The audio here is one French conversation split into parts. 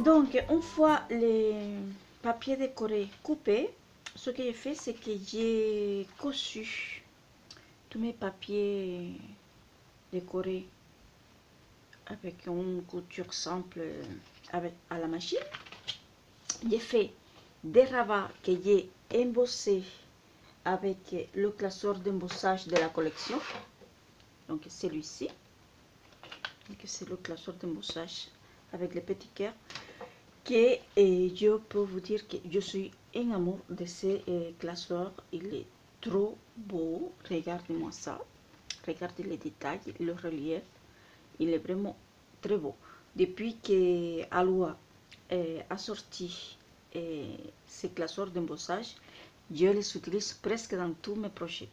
Donc, une fois les papiers décorés coupés, ce que j'ai fait, c'est que j'ai cousu tous mes papiers décorés avec une couture simple à la machine. J'ai fait des rabats que j'ai embossés avec le classeur d'embossage de la collection. Donc, celui-ci. C'est le classeur d'embossage avec les petits cœurs. Que je peux vous dire que je suis en amour de ces classeurs. Il est trop beau. Regardez-moi ça. Regardez les détails, le relief. Il est vraiment très beau. Depuis que Aloha a sorti ces classeurs d'embossage, je les utilise presque dans tous mes projets.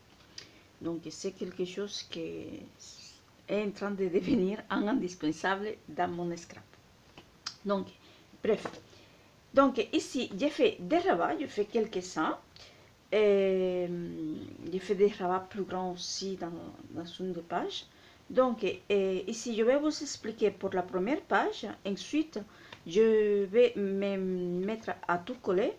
Donc c'est quelque chose qui est en train de devenir un indispensable dans mon scrap. Donc, bref. Donc ici, j'ai fait des rabats, je fais quelques-uns. J'ai fait des rabats plus grands aussi dans une des pages. Donc ici, je vais vous expliquer pour la première page. Ensuite, je vais me mettre à tout coller.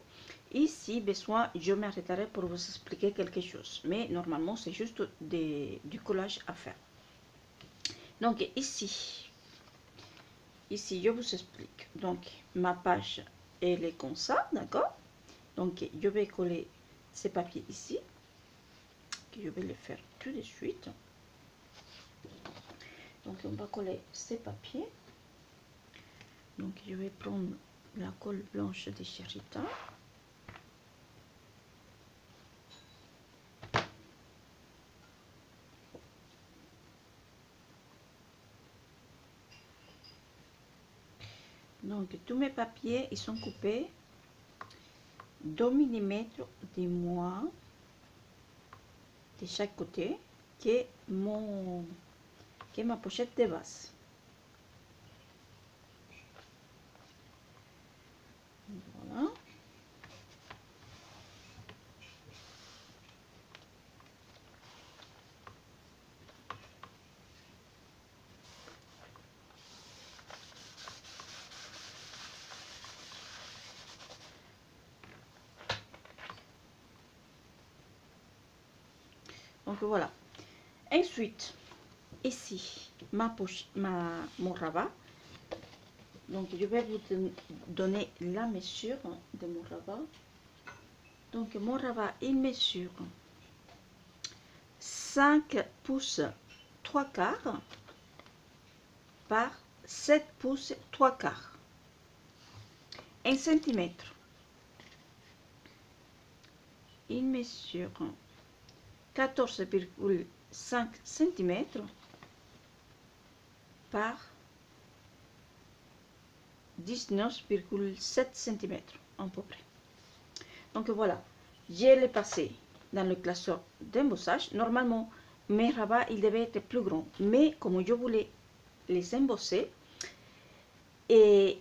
Et si besoin, je m'arrêterai pour vous expliquer quelque chose. Mais normalement, c'est juste du collage à faire. Donc ici, je vous explique. Donc ma page, elle est comme ça, d'accord? Donc je vais coller ces papiers ici. Je vais le faire tout de suite. Donc on va coller ces papiers. Donc je vais prendre la colle blanche de Sherita. Donc tous mes papiers, ils sont coupés 2 mm de moins de chaque côté que ma pochette de base. Voilà. Donc voilà. Ensuite, ici, mon rabat. Donc je vais vous donner la mesure de mon rabat. Donc mon rabat, il mesure 5 pouces 3 quarts par 7 pouces 3 quarts. 1 cm. Il mesure 14,5 cm par 19,7 cm à peu près. Donc voilà, je l'ai passé dans le classeur d'embossage. Normalement, mes rabats, ils devaient être plus grands, mais comme je voulais les embosser, et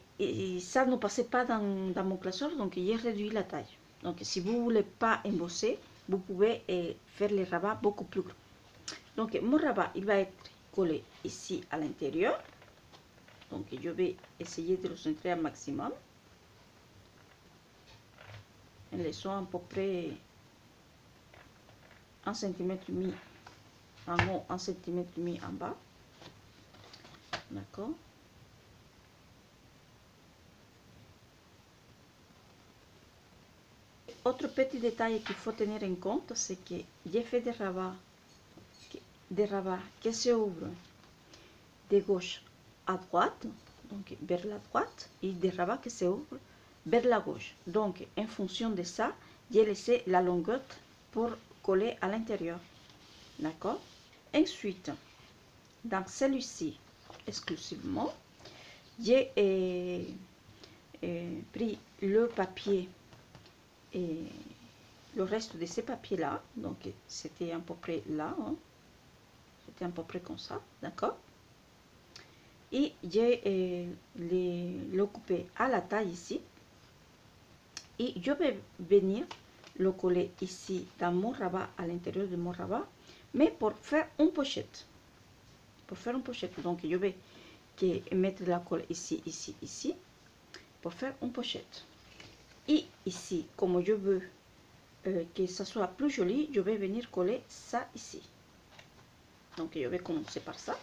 ça ne passait pas dans mon classeur, donc j'ai réduit la taille. Donc si vous ne voulez pas embosser, vous pouvez faire les rabats beaucoup plus grands. Donc mon rabat, il va être collé ici à l'intérieur. Donc je vais essayer de le centrer un maximum. En laissant à peu près 1,5 cm en haut, 1,5 cm en bas. D'accord. Autre petit détail qu'il faut tenir en compte, c'est que j'ai fait des rabats qui s'ouvrent de gauche à droite, donc vers la droite, et des rabats qui s'ouvrent vers la gauche. Donc, en fonction de ça, j'ai laissé la longueur pour coller à l'intérieur. D'accord? Ensuite, dans celui-ci, exclusivement, j'ai pris le papier et le reste de ces papiers là, donc c'était à peu près là, hein. C'était à peu près comme ça, d'accord? Et j'ai le coupé à la taille ici, et je vais venir le coller ici dans mon rabat, à l'intérieur de mon rabat, mais pour faire une pochette. Donc je vais mettre la colle ici, ici, ici, pour faire une pochette. Et ici, comme je veux que ça soit plus joli, je vais venir coller ça ici. Donc je vais commencer par ça.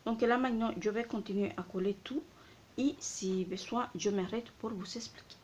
Donc là maintenant, je vais continuer à coller tout et si besoin, je m'arrête pour vous expliquer.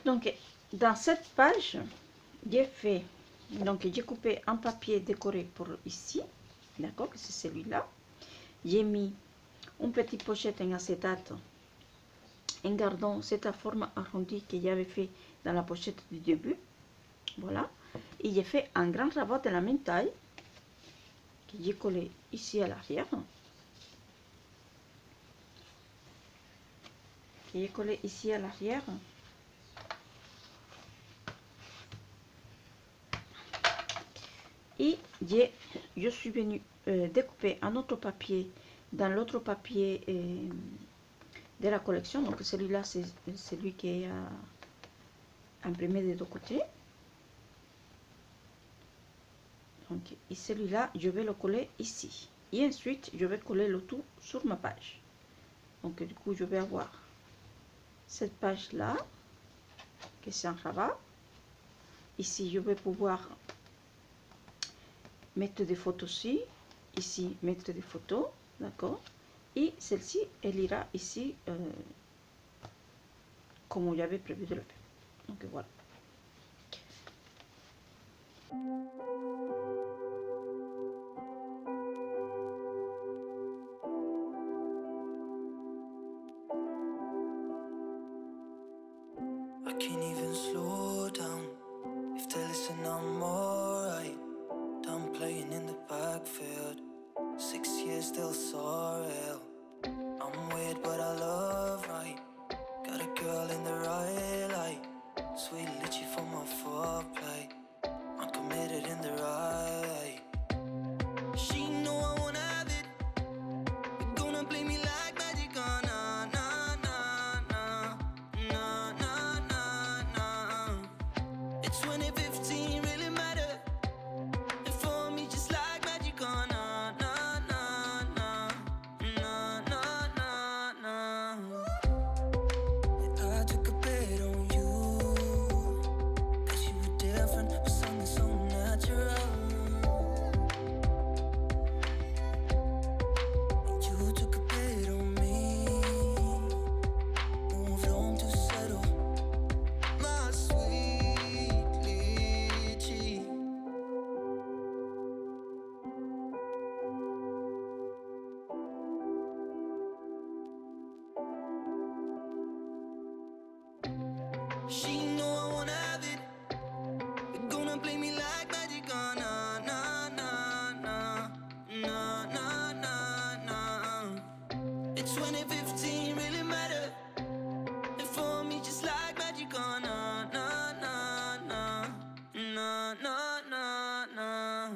Donc dans cette page, j'ai fait, donc j'ai coupé un papier décoré pour ici, d'accord, c'est celui-là. J'ai mis une petite pochette en acétate en gardant cette forme arrondie que j'avais fait dans la pochette du début. Voilà. Et j'ai fait un grand rabat de la même taille que j'ai collé ici à l'arrière. Que j'ai collé ici à l'arrière. Et je suis venue découper un autre papier dans l'autre papier de la collection. Donc celui-là, c'est celui qui est imprimé des deux côtés. Donc, et celui-là, je vais le coller ici. Et ensuite, je vais coller le tout sur ma page. Donc, du coup, je vais avoir cette page-là, qui c'est un rabat. Ici, je vais pouvoir mettre des photos ici. Ici, mettre des photos. D'accord? Et celle-ci, elle ira ici, comme j'avais prévu de le faire. Donc, voilà. She know I wanna have it. You're gonna play me like magic, oh, nah, nah, nah, nah, nah, nah, nah, nah. It's 2015, really matter. And for me, just like magic, oh, nah, nah, nah, nah, nah, nah, nah, nah.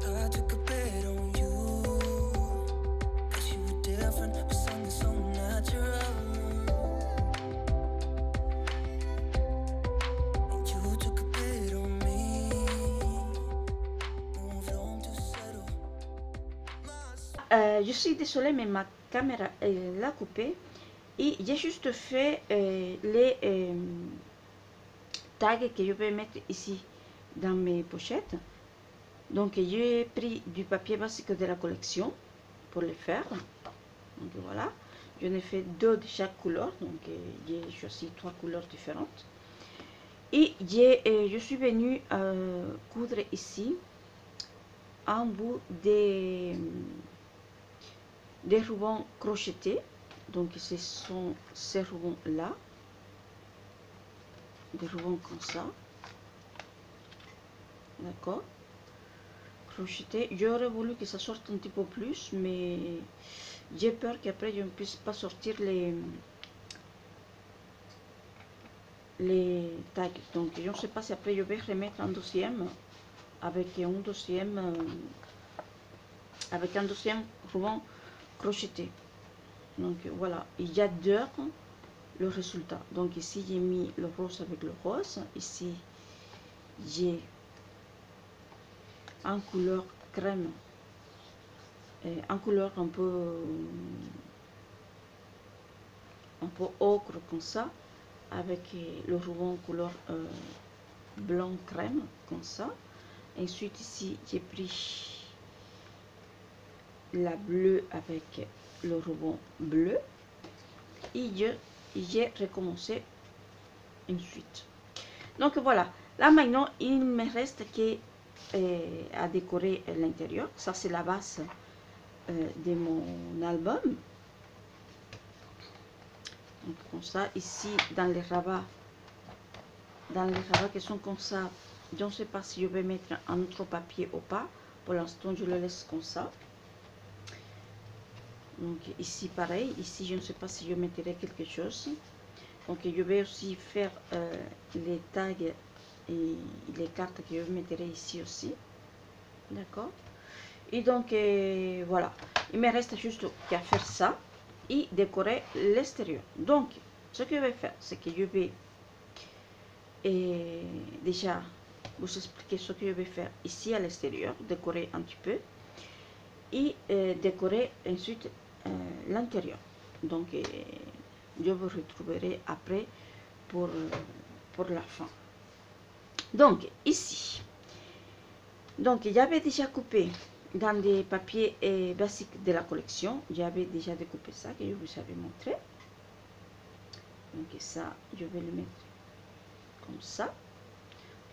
I took a bet on you, 'cause you were different, with something so natural. And you took a bet on me, moved on to settle. Je suis désolée, mais ma caméra l'a coupé. Et j'ai juste fait les tags que je vais mettre ici dans mes pochettes. Donc j'ai pris du papier basique de la collection pour le faire. Donc voilà, j'en ai fait 2 de chaque couleur. Donc j'ai choisi 3 couleurs différentes. Et je suis venue coudre ici un bout des rubans crochetés. Donc ce sont ces rubans là, des rubans comme ça, d'accord, crochetés. J'aurais voulu que ça sorte un petit peu plus, mais j'ai peur qu'après je ne puisse pas sortir les tags. Donc je ne sais pas si après je vais remettre un deuxième avec un deuxième ruban crocheté. Donc voilà, il y a deux le résultat. Donc ici j'ai mis le rose avec le rose, ici j'ai en couleur crème et en couleur un peu ocre comme ça, avec le ruban couleur blanc crème comme ça. Ensuite ici j'ai pris la bleue avec le ruban bleu et j'ai recommencé ensuite. Donc voilà, là maintenant il me reste que à décorer l'intérieur. Ça c'est la base de mon album. Donc comme ça, ici dans les rabats qui sont comme ça, je ne sais pas si je vais mettre un autre papier ou pas. Pour l'instant je le laisse comme ça. Donc ici pareil, ici je ne sais pas si je mettrai quelque chose. Donc je vais aussi faire les tags et les cartes que je mettrai ici aussi. D'accord. Et donc voilà, il me reste juste qu'à faire ça et décorer l'extérieur. Donc ce que je vais faire, c'est que je vais déjà vous expliquer ce que je vais faire ici à l'extérieur, décorer un petit peu et décorer ensuite l'intérieur. Donc je vous retrouverai après pour la fin. Donc ici, donc j'avais déjà coupé dans des papiers basiques de la collection. J'avais déjà découpé ça que je vous avais montré. Donc ça, je vais le mettre comme ça.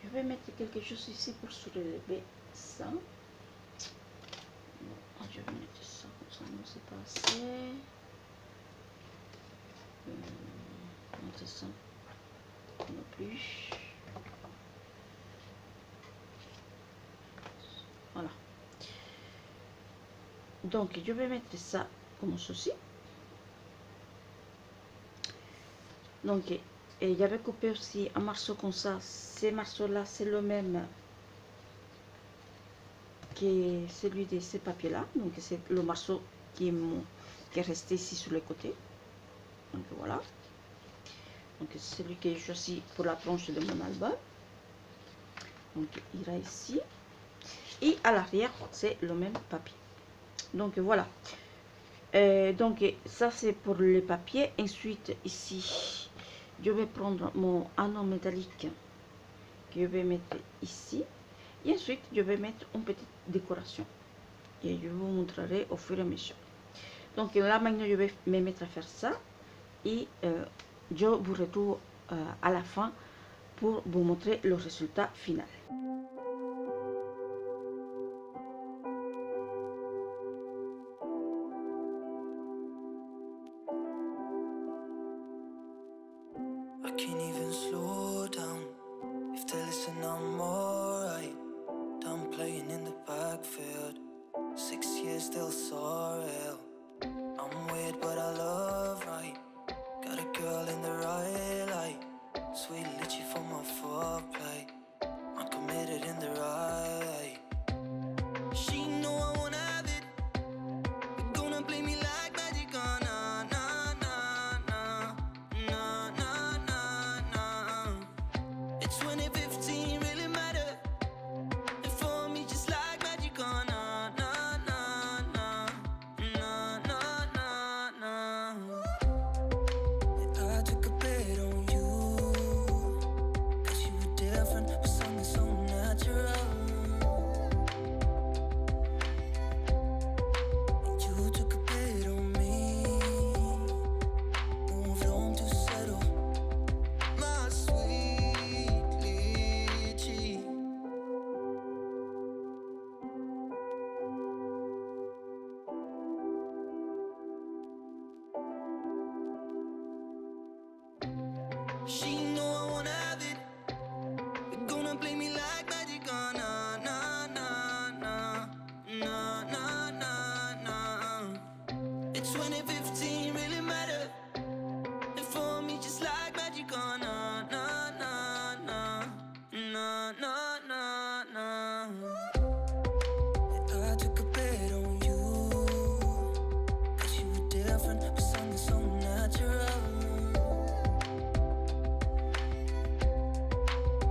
Je vais mettre quelque chose ici pour soulever ça. Bon, je vais mettre ça comme ça, non c'est pas assez. Mettre ça non plus. Voilà. Donc je vais mettre ça comme ceci. Donc j'avais coupé aussi un morceau comme ça. Ces morceaux là c'est le même que celui de ces papiers là. Donc c'est le morceau qui est resté ici sur le côté. Donc voilà. Donc c'est celui que j'ai choisi pour la planche de mon album. Donc il ira ici. Et à l'arrière c'est le même papier. Donc voilà. Donc ça c'est pour le papier. Ensuite ici je vais prendre mon anneau métallique que je vais mettre ici. Et ensuite je vais mettre une petite décoration. Et je vous montrerai au fur et à mesure. Donc là maintenant je vais me mettre à faire ça. Et je vous retrouve à la fin pour vous montrer le résultat final. can't even slow down. If they listen, I'm alright. Done playing in the backfield. 6 years still so real. I'm weird, but I love right. Got a girl in the right light. Sweet litchi for my foreplay. I'm committed in the right. She know I wanna have it. You're gonna play me like magic, oh, nah, nah, nah, nah. Nah, nah, nah, nah. It's 2015, really matter. And for me, just like magic, oh, nah, nah, nah, nah. Nah, nah, nah, nah. I took a bet on you, 'cause you were different, but something so natural. And you took a bet on me, moved on to settle. My sweet lychee. She know I wanna have it. You're gonna play me like magic, oh, nah, nah, nah, nah. Nah, nah, nah, nah. It's 2015, really matter. And for me, just like magic, oh, nah, nah, nah, nah. Nah, nah, nah, nah. I took a bet on you, 'cause you were different, but something so natural.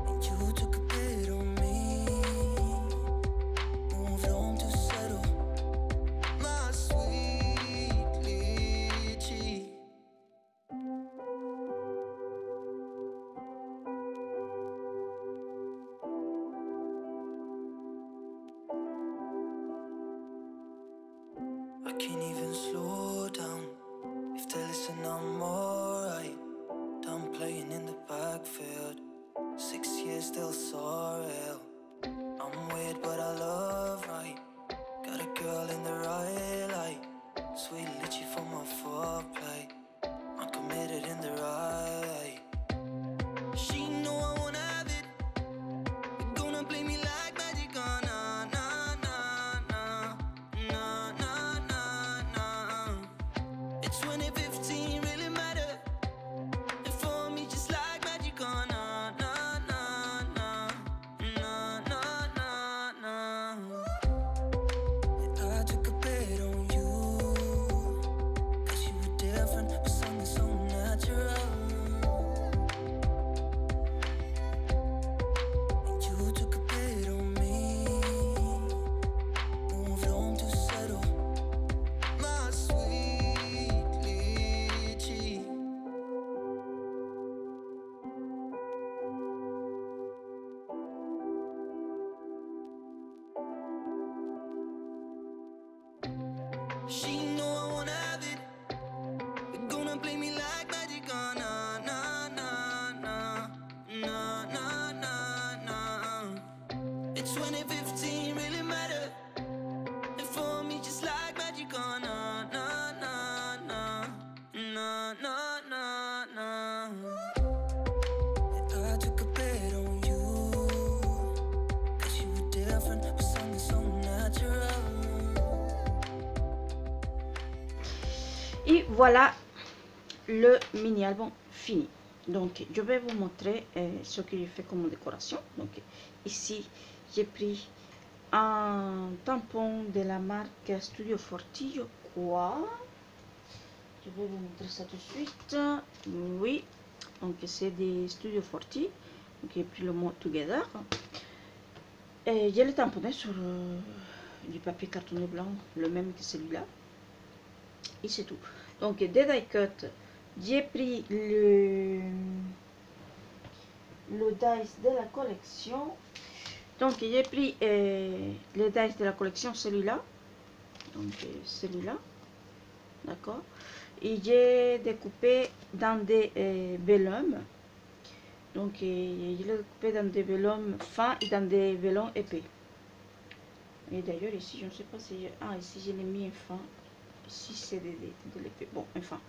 And you took a bet on me, moved on to settle. My sweet lychee. I can't even slow down. If they listen, I'm alright. Done playing in the backfield. 6 years still so real. I'm weird, but I love right. Got a girl in the right light. Sweet litchi for my foreplay. I'm committed in the right. She know I wanna have it. You're gonna play me like magic, oh, nah, nah, nah, nah. Nah, nah, nah, nah. It's 2015, really matter. And for me, just like magic, oh, nah, nah, nah, nah. Nah, nah, nah, nah. I took a bet on you, 'cause you were different, but something so natural. And you took a bet on me, moved on to settle. My sweet lychee. She know I wanna have it. You're gonna play me like magic, oh, nah, nah, nah, nah. Nah, nah, nah, nah. It's 2015, really matter. And for me, just like magic, oh, nah, nah, nah, nah. Nah, nah, nah, nah. I took a bet on you, 'cause you were different, but something so natural. Et voilà le mini album fini. Donc je vais vous montrer ce que j'ai fait comme décoration. Donc ici j'ai pris un tampon de la marque Studio Forti, je crois. Je vais vous montrer ça tout de suite. Oui, donc c'est des Studio Forti. Donc j'ai pris le mot Together. Et je l'ai tamponné sur du papier cartonné blanc, le même que celui-là. Et c'est tout. Donc des die cut, j'ai pris le dice de la collection. Donc j'ai pris le dice de la collection, celui-là. Donc celui-là, d'accord. Et j'ai découpé dans des vellums. Donc je l'ai découpé dans des vellums fins et dans des vellums épais. Et d'ailleurs ici je ne sais pas si ici je l'ai mis fin. Ici c'est de l'épais. Bon, enfin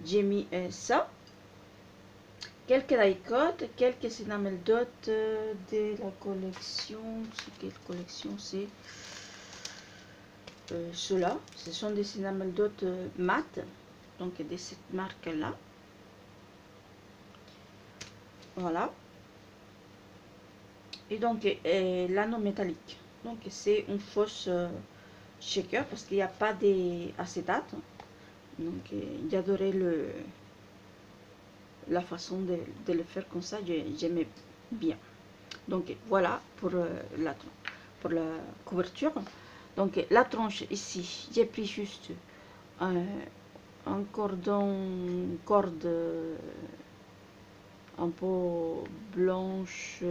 j'ai mis ça. quelques die-cut, quelques enamel dot de la collection. C'est quelle collection? C'est ceux-là. Ce sont des enamel dot mat, donc de cette marque-là. Voilà. Et donc l'anneau métallique. Donc c'est une fausse shaker parce qu'il n'y a pas d'acétate. Donc j'adorais la façon de le faire comme ça, j'aimais bien. Donc voilà pour la couverture. Donc la tranche ici, j'ai pris juste un corde un peu blanche,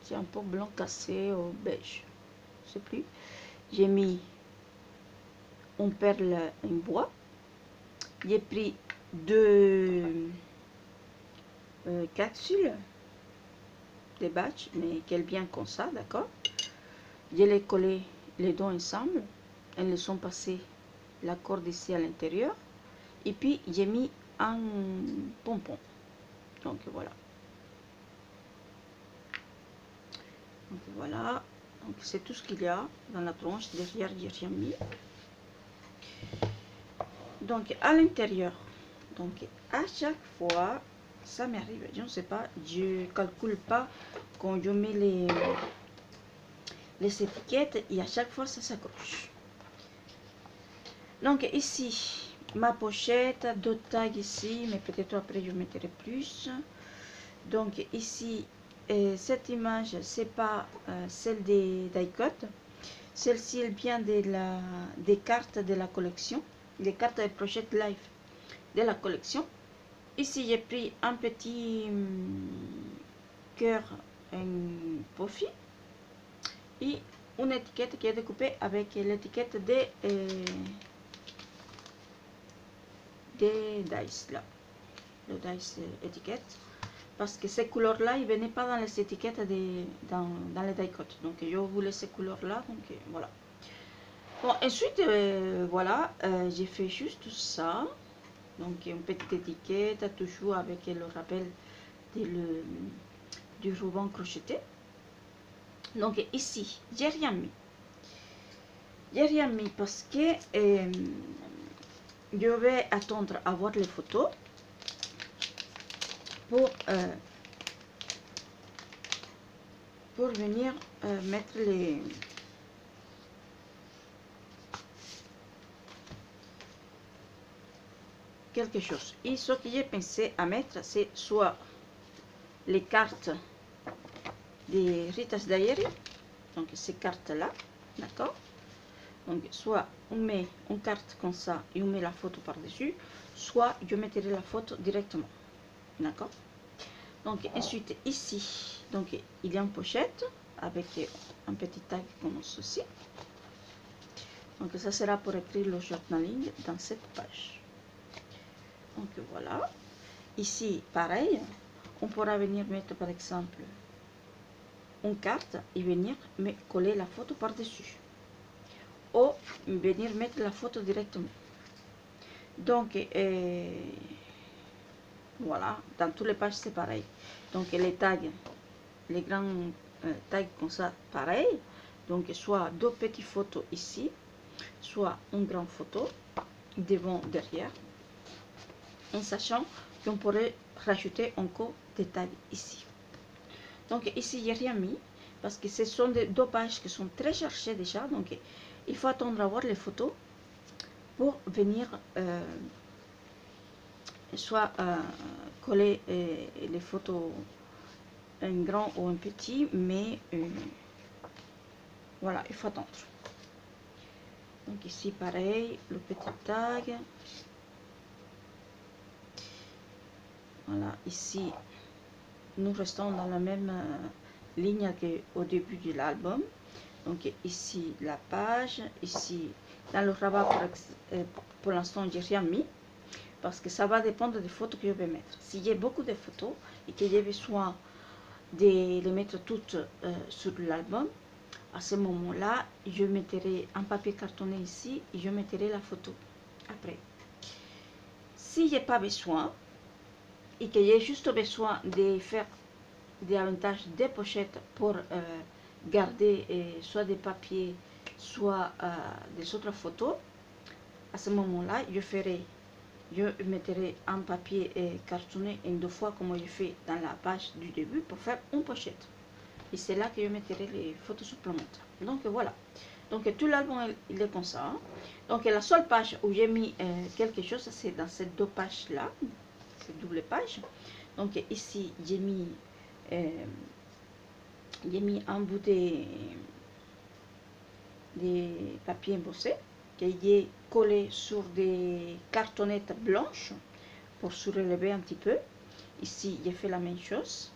c'est un peu blanc cassé au beige, je sais plus. J'ai mis une perle en bois. J'ai pris deux capsules de batch, mais qu'elles bien comme ça, d'accord. Je les collé les deux ensemble. Elles sont passées la corde ici à l'intérieur. Et puis j'ai mis un pompon. Donc voilà. Donc voilà. Donc c'est tout ce qu'il y a dans la tranche. Derrière, j'ai rien mis. Donc à l'intérieur, donc à chaque fois, ça m'arrive, je ne sais pas, je calcule pas quand je mets les étiquettes et à chaque fois ça s'accroche. Donc ici, ma pochette, d'autres tags ici, mais peut-être après je mettrai plus. Donc ici, cette image, c'est pas celle des die-cut. Celle-ci, elle vient des cartes de la collection, des cartes de pochette live de la collection. Ici, j'ai pris un petit cœur en puffy et une étiquette qui est découpée avec l'étiquette des dice là, le dice étiquette, parce que ces couleurs là ils venaient pas dans les étiquettes dans les die cut, donc je voulais ces couleurs là, donc voilà. Bon, ensuite voilà, j'ai fait juste ça, donc une petite étiquette toujours avec le rappel du ruban crocheté. Donc ici j'ai rien mis, parce que je vais attendre à voir les photos pour venir mettre quelque chose. Et ce que j'ai pensé à mettre, c'est soit les cartes des Ritas Diary, donc ces cartes là, d'accord. Donc soit on met une carte comme ça et on met la photo par dessus, soit je mettrai la photo directement, d'accord. Donc ensuite ici, donc il y a une pochette avec un petit tag comme ceci. Donc ça sera pour écrire le journaling dans cette page. Donc voilà. Ici pareil, on pourra venir mettre par exemple une carte et venir me coller la photo par dessus, ou venir mettre la photo directement. Donc voilà, dans toutes les pages c'est pareil. Donc les tags, les grands tags comme ça, pareil. Donc soit deux petites photos ici, soit une grande photo devant, derrière, en sachant qu'on pourrait rajouter encore des tags ici. Donc ici j'ai rien mis parce que ce sont deux pages qui sont très cherchées déjà, donc il faut attendre à voir les photos pour venir soit coller les photos un grand ou un petit, mais voilà, il faut attendre. Donc ici pareil, le petit tag. Voilà, ici nous restons dans la même ligne qu'au début de l'album. Donc ici la page, ici dans le rabat pour l'instant j'ai rien mis parce que ça va dépendre des photos que je vais mettre. Si j'ai beaucoup de photos et que j'ai besoin de les mettre toutes sur l'album, à ce moment là je mettrai un papier cartonné ici et je mettrai la photo après. Si j'ai pas besoin, et que j'ai juste besoin de faire davantage des pochettes pour garder soit des papiers, soit des autres photos, à ce moment-là, je mettrai un papier cartonné une deux fois comme je fais dans la page du début pour faire une pochette. Et c'est là que je mettrai les photos supplémentaires. Donc voilà. Donc tout l'album il est comme ça. Hein. Donc la seule page où j'ai mis quelque chose, c'est dans ces deux pages là, ces double pages. Donc ici j'ai mis un bout des papiers embossés que j'ai collé sur des cartonnettes blanches pour surélever un petit peu. Ici j'ai fait la même chose.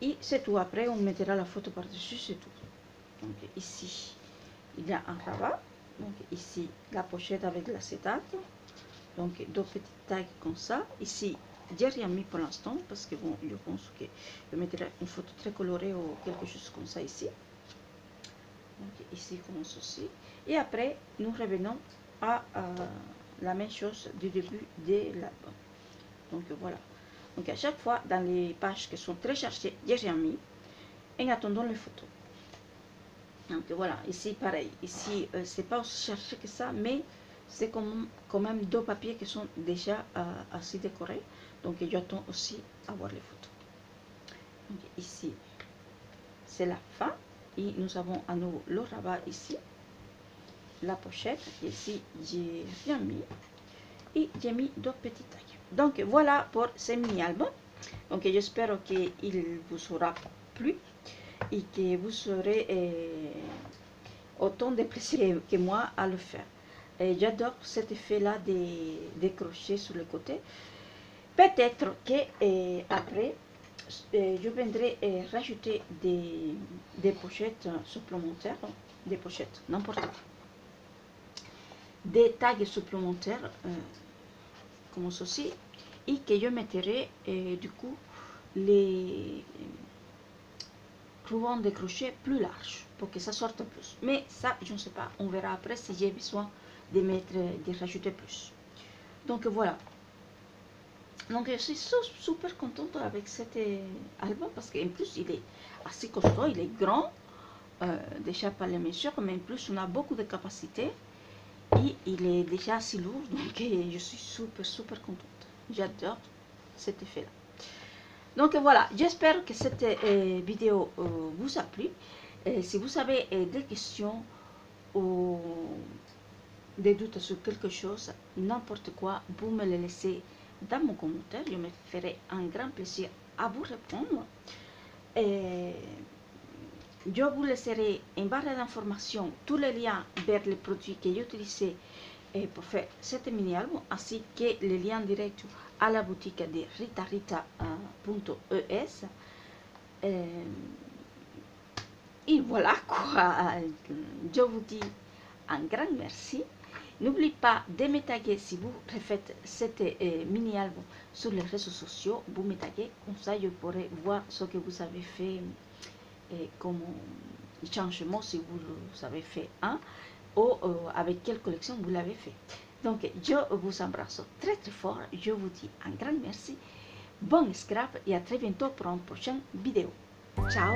Et c'est tout. Après on mettra la photo par dessus, c'est tout. Donc ici il y a un rabat. Donc ici la pochette avec l'acétate. Donc deux petites tags comme ça. Ici j'ai rien mis pour l'instant parce que bon, je pense que je mettrai une photo très colorée ou quelque chose comme ça ici. Donc ici comme ceci. Et après nous revenons à la même chose du début de l'album. Donc voilà. Donc à chaque fois dans les pages qui sont très chargées, j'ai rien mis en attendant les photos. Donc voilà, ici pareil, ici c'est pas aussi chargé que ça, mais c'est quand même deux papiers qui sont déjà assez décorés. Donc j'attends aussi à voir les photos. Donc ici c'est la fin et nous avons à nouveau le rabat ici, la pochette. Ici j'ai rien mis et j'ai mis deux petits tags. Donc voilà pour ce mini album. Donc j'espère qu'il vous aura plu et que vous aurez autant de plaisir que moi à le faire. J'adore cet effet là des crochets sur le côté. Peut-être que après je viendrai rajouter des pochettes supplémentaires, des pochettes n'importe quoi, des tags supplémentaires comme ceci, et que je mettrai du coup les rubans de crochet plus larges pour que ça sorte plus. Mais ça, je ne sais pas, on verra après si j'ai besoin de rajouter plus. Donc voilà. Donc je suis super contente avec cet album parce qu'en plus il est assez costaud, il est grand, déjà par les mesures, mais en plus on a beaucoup de capacité et il est déjà assez lourd, donc je suis super contente. J'adore cet effet là. Donc voilà, j'espère que cette vidéo vous a plu. Si vous avez des questions ou des doutes sur quelque chose, n'importe quoi, vous me les laissez dans mon commentaire. Je me ferai un grand plaisir à vous répondre. Je vous laisserai en barre d'informations tous les liens vers les produits que j'ai utilisés pour faire cet mini album, ainsi que les liens directs à la boutique de ritarita.es. Et voilà quoi, je vous dis un grand merci. N'oubliez pas de me taguer si vous refaites cet mini album sur les réseaux sociaux. Vous me taguez, comme ça je pourrai voir ce que vous avez fait comme changement, si vous avez fait un, ou avec quelle collection vous l'avez fait. Donc je vous embrasse très fort, je vous dis un grand merci, bon scrap et à très bientôt pour une prochaine vidéo. Ciao.